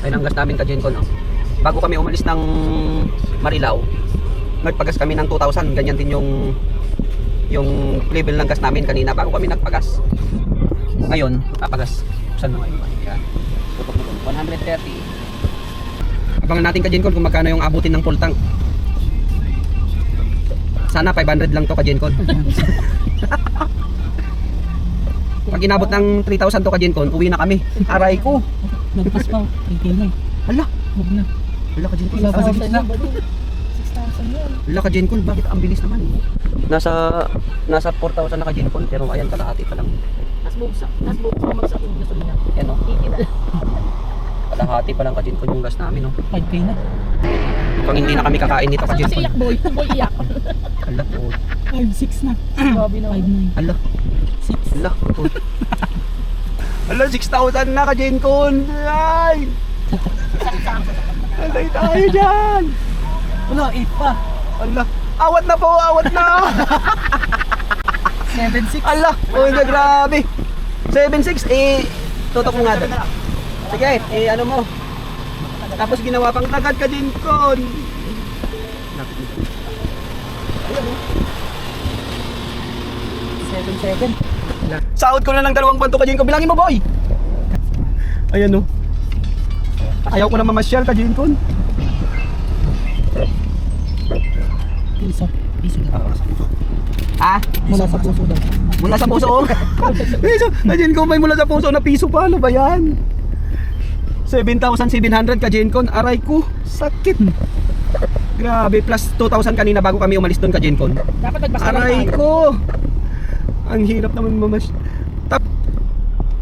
Ayun ang gas namin ka Gencon, no? Bago kami umalis ng Marilao, nagpagas kami ng 2,000. Ganyan din yung level ng gas namin kanina bago kami nagpagas. Ngayon, papagas. Saan naman? Yan. 130. Abangan natin ka Gencon kung magkano yung abutin ng full tank. Sana 500 lang to ka Gencon. Pag inabot ng 3,000 to ka Gencon, uwi na kami. Aray ko. Nagpas pa. 3K na. Hala. Huwag na. Hala ka Gencon. Wala pa sa Hala ka Gencon. Bakit ang bilis naman? Nasa 4,000 na ka Gencon. Pero ayan kalahati pa lang. Nas buksa magsak yung gasolina. Yan o. Kalahati pa lang ka Gencon yung gas namin o. 5K na. Mukhang hindi na kami kakain nito ka Kasi Gencon. iyak boy. Boy iyak. Hala po. 5-6 na. Grabe na. 5-9. Hala. 6. Hala. Hala 6,000 na ka Gencon. Ay. Alay tayo dyan. Wala, 8 pa. Hala. Awat na po. Awat na. 7-6. Ala, oh na grabe. 7.6 tutok mo nga doon. Sige, ano mo. Tapos ginawa pang tagad ka din kon. 7-7. Sahod ko na ng 2 kwanto ka din ko. Bilangin mo, boy. Ayan oh. Ayaw ko na mamasyal ka din kon. Piso. Piso na. Ah, Mula sa puso daw. mula sa puso. Piso. Ajin ko may mula sa puso na piso pa. Ano ba yan? 7,700 ka Gencon. Aray ko. Sakit. Grabe. Plus 2,000 kanina bago kami umalis doon ka Gencon. Dapat nagbasa lang Aray tayo. ko. Ang hirap naman mamas.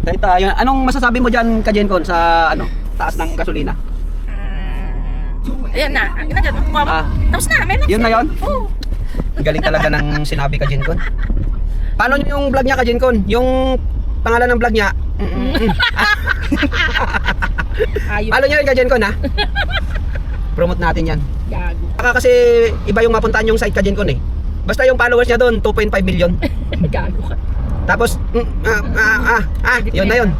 Tayo tayo. Anong masasabi mo diyan ka Gencon sa taas ng gasolina? Ayan na. Ayan na dyan. Ah, Tapos na. Meron. yun na yun? Oo. Galing talaga ng sinabi ka Gencon. Paano yung vlog niya ka Gencon? Yung pangalan ng vlog niya? Ayun. Paano niya yun ka Gencon ha? Promote natin yan. Gago. Baka kasi iba yung mapuntahan yung site ka Gencon eh. Basta yung followers niya doon 2.5 million. Gago ka. Tapos yun na yun.